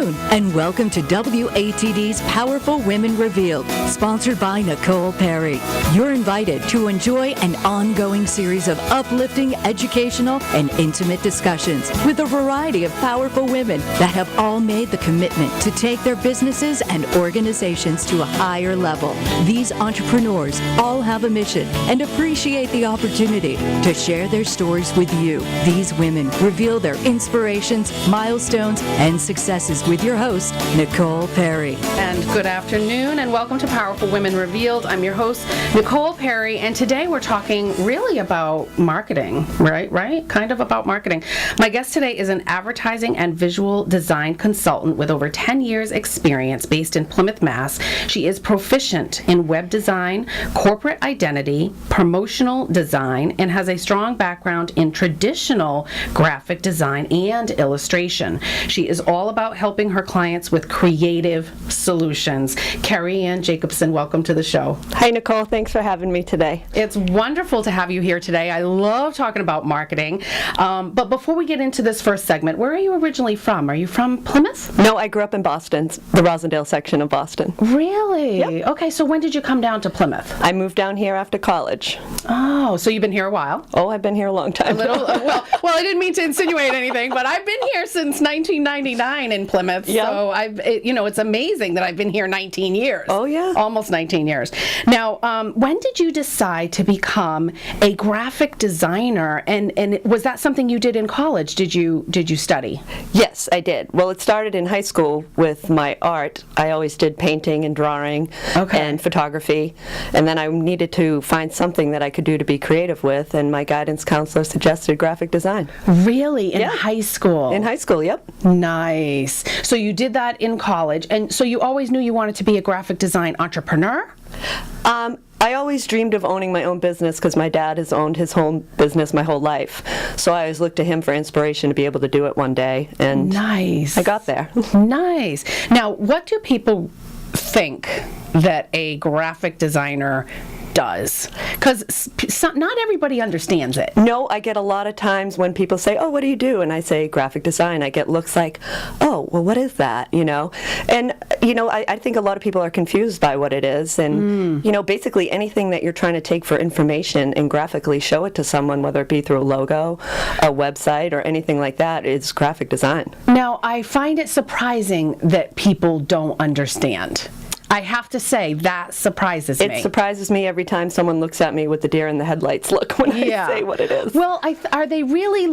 afternoon, and welcome to WATD's Powerful Women Revealed, sponsored by Nicole Perry. You're invited to enjoy an ongoing series of uplifting, educational, and intimate discussions with a variety of powerful women that have all made the commitment to take their businesses and organizations to a higher level. These entrepreneurs all have a mission and appreciate the opportunity to share their stories with you. These women reveal their inspirations, milestones, and successes with your host, Nicole Perry. And good afternoon, and welcome to Powerful Women Revealed. I'm your host, Nicole Perry, and today we're talking really about marketing, right? Kind of about marketing. My guest today is an advertising and visual design consultant with over 10 years experience based in Plymouth, Mass. She is proficient in web design, corporate identity, promotional design, and has a strong background in traditional graphic design and illustration. She is all about helping her clients with creative solutions. KerriAnn Jacobson, welcome to the show. Hi, Nicole. Thanks for having me today. It's wonderful to have you here today. I love talking about marketing. But before we get into this first segment, where are you originally from? Are you from Plymouth? No, I grew up in Boston, the Rosendale section of Boston. Really? Yep. Okay, so when did you come down to Plymouth? I moved down here after college. Oh, so you've been here a while? Oh, I've been here a long time. Well, I didn't mean to insinuate anything, but I've been here since 1999 in Plymouth. Yep. So it's amazing that I've been here 19 years. Oh, yeah. Almost 19 years. Now, when did you decide to become a graphic designer? And was that something you did in college? Did you study? Yes, I did. Well, it started in high school with my art. I always did painting and drawing and photography. And then I needed to find something that I could do to be creative with, and my guidance counselor suggested graphic design. Really? In high school? In high school, yep. Nice. So you did that in college, and so you always knew you wanted to be a graphic design entrepreneur? I always dreamed of owning my own business because my dad has owned his home business my whole life. So I always looked to him for inspiration to be able to do it one day, and nice. I got there. Nice. Now, what do people think that a graphic designer does? Because not everybody understands it. No, I get a lot of times when people say, oh, what do you do? And I say graphic design. I get looks like, oh, well, what is that? And I think a lot of people are confused by what it is. And basically anything that you're trying to take for information and graphically show it to someone, whether it be through a logo, a website, or anything like that, is graphic design. Now, I find it surprising that people don't understand. I have to say, that surprises me. It surprises me every time someone looks at me with the deer in the headlights look when I say what it is. Well, are they really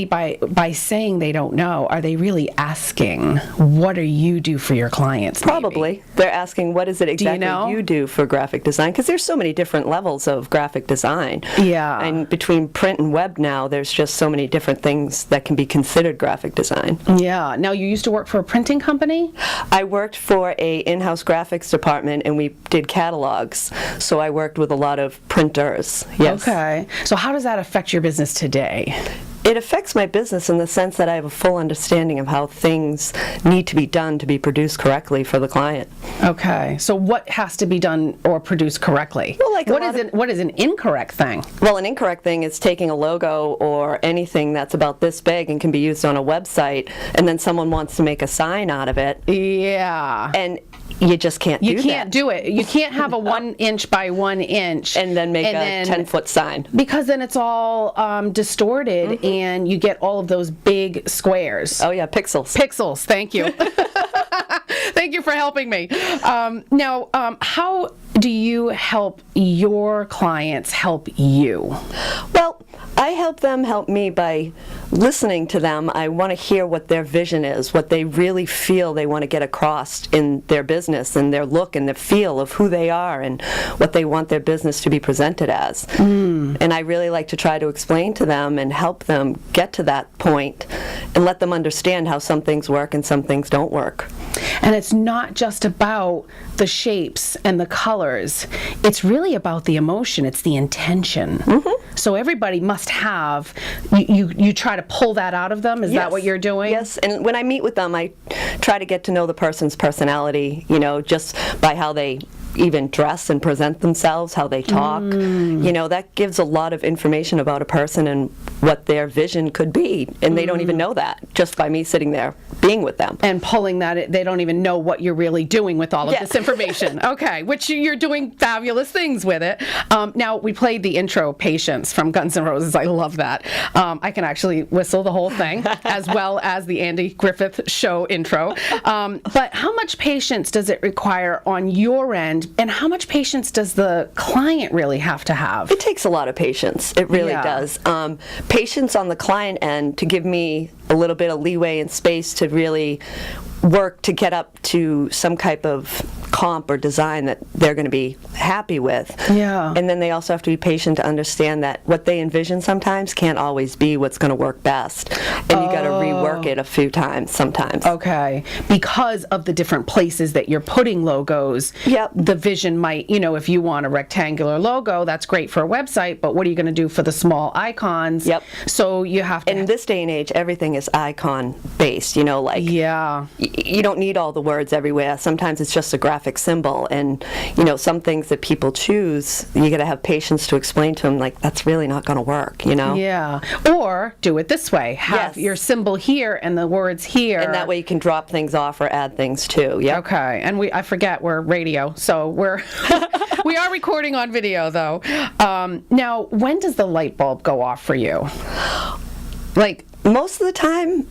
by saying they don't know, are they really asking, what do you do for your clients? Probably. Maybe? They're asking, what is it exactly you do for graphic design? Because there's so many different levels of graphic design. Yeah. And between print and web now, there's just so many different things that can be considered graphic design. Yeah. Now, you used to work for a printing company? I worked for a in-house graphics department, and we did catalogs. So I worked with a lot of printers. Yes. Okay. So how does that affect your business today? It affects my business in the sense that I have a full understanding of how things need to be done to be produced correctly for the client. Okay. So what has to be done or produced correctly? Well, what is an incorrect thing? Well, an incorrect thing is taking a logo or anything that's about this big and can be used on a website, and then someone wants to make a sign out of it. Yeah. And you just can't do that. You can't do it. You can't have a 1 inch by 1 inch. And then make a 10-foot sign. Because then it's all distorted, and you get all of those big squares. Oh, yeah, pixels. Pixels, thank you. Thank you for helping me. Now, how do you help your clients help you? Well, I help them help me by listening to them. I want to hear what their vision is, what they really feel they want to get across in their business, and their look and the feel of who they are and what they want their business to be presented as. And I really like to try to explain to them and help them get to that point and let them understand how some things work and some things don't work. And it's not just about the shapes and the colors. It's really about the emotion. It's the intention. So everybody must have, you try to pull that out of them? Is that what you're doing? Yes, and when I meet with them, I try to get to know the person's personality, just by how they even dress and present themselves, how they talk. You know, that gives a lot of information about a person and what their vision could be, and they don't even know that just by me sitting there being with them. And pulling that, they don't even know what you're really doing with all of this information. Okay, which you're doing fabulous things with it. Now, we played the intro, Patience, from Guns N' Roses. I love that. I can actually whistle the whole thing, as well as the Andy Griffith Show intro. But how much patience does it require on your end, and how much patience does the client really have to have? It takes a lot of patience. It really does. Patience on the client end to give me a little bit of leeway and space to really work to get up to some type of comp or design that they're going to be happy with. Yeah. And then they also have to be patient to understand that what they envision sometimes can't always be what's going to work best. And you got to rework it a few times sometimes. Okay. Because of the different places that you're putting logos, the vision might, you know, if you want a rectangular logo, that's great for a website, but what are you going to do for the small icons? So you have to... In this day and age, everything is icon based, you know, like... You don't need all the words everywhere. Sometimes it's just a graphic symbol, and you know, some things that people choose, you got to have patience to explain to them, like, that's really not going to work, you know? Or do it this way. Have your symbol here and the words here. And that way you can drop things off or add things too. Okay. And I forget we're radio, so we're we are recording on video though. Now, when does the light bulb go off for you? Like, most of the time,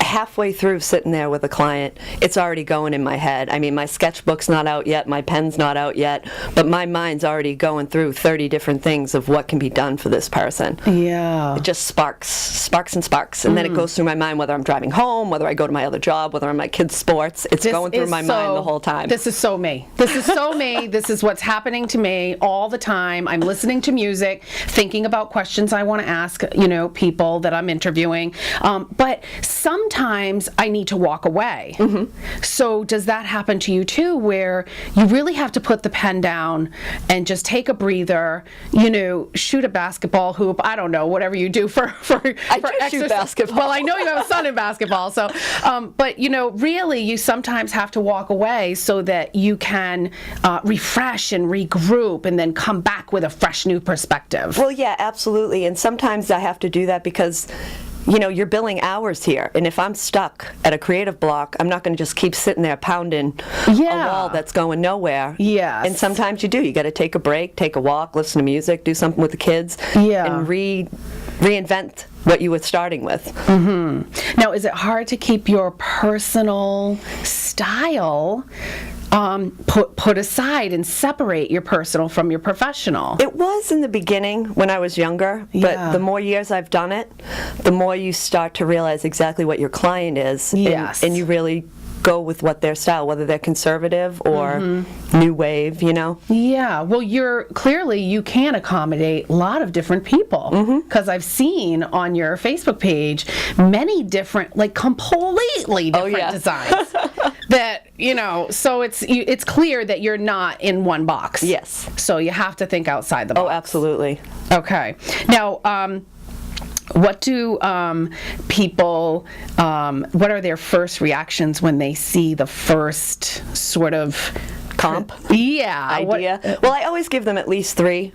halfway through sitting there with a client, it's already going in my head. I mean, my sketchbook's not out yet, my pen's not out yet, but my mind's already going through 30 different things of what can be done for this person. It just sparks and sparks, and then it goes through my mind whether I'm driving home, whether I go to my other job, whether I'm at my kids' sports. It's going through my mind the whole time. This is so me. This is so me. This is what's happening to me all the time. I'm listening to music, thinking about questions I want to ask, you know, people that I'm interviewing, but sometimes I need to walk away. So does that happen to you too, where you really have to put the pen down and just take a breather, you know, shoot a basketball hoop, I don't know, whatever you do for exercise. Shoot basketball. Well, I know you have a son in basketball, so, but you know, really you sometimes have to walk away so that you can refresh and regroup and then come back with a fresh new perspective. Well, yeah, absolutely. And sometimes I have to do that because, you know, you're billing hours here, and if I'm stuck at a creative block, I'm not going to just keep sitting there pounding a wall that's going nowhere. And sometimes you do. You got to take a break, take a walk, listen to music, do something with the kids, and reinvent what you were starting with. Now, is it hard to keep your personal style put aside and separate your personal from your professional? It was in the beginning when I was younger, but the more years I've done it, the more you start to realize exactly what your client is, and you really go with what their style, whether they're conservative or new wave, you know? Well, you can accommodate a lot of different people, because I've seen on your Facebook page many different, like completely different designs that, you know, so it's clear that you're not in one box. So you have to think outside the box. Oh, absolutely. Okay. Now, what do people, what are their first reactions when they see the first sort of comp idea? Well, I always give them at least 3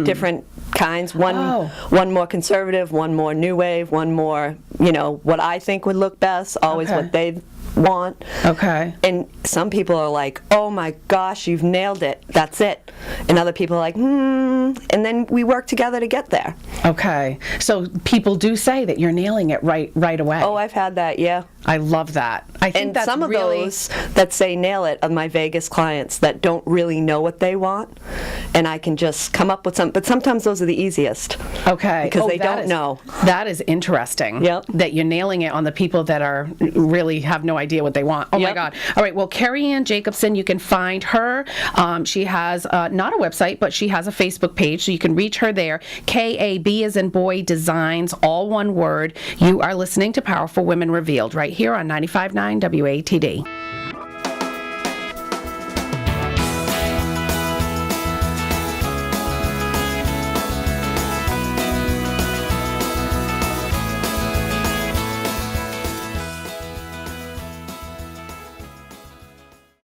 different kinds. One more conservative, one more new wave, one more, you know, what I think would look best, always what they want. And some people are like, oh my gosh, you've nailed it, that's it. And other people are like, and then we work together to get there. So people do say that you're nailing it right away. Oh, I've had that, I love that. I think that's some of those that say nail it are my Vegas clients that don't really know what they want, and I can just come up with some, but sometimes those are the easiest. Because they don't know. That is interesting. That you're nailing it on the people that are really have no idea what they want. Oh my God. All right, well, KerriAnn Jacobson, you can find her. She has not a website, but she has a Facebook page, so you can reach her there. KAB as in boy designs, all one word. You are listening to Powerful Women Revealed right here on 95.9 WATD.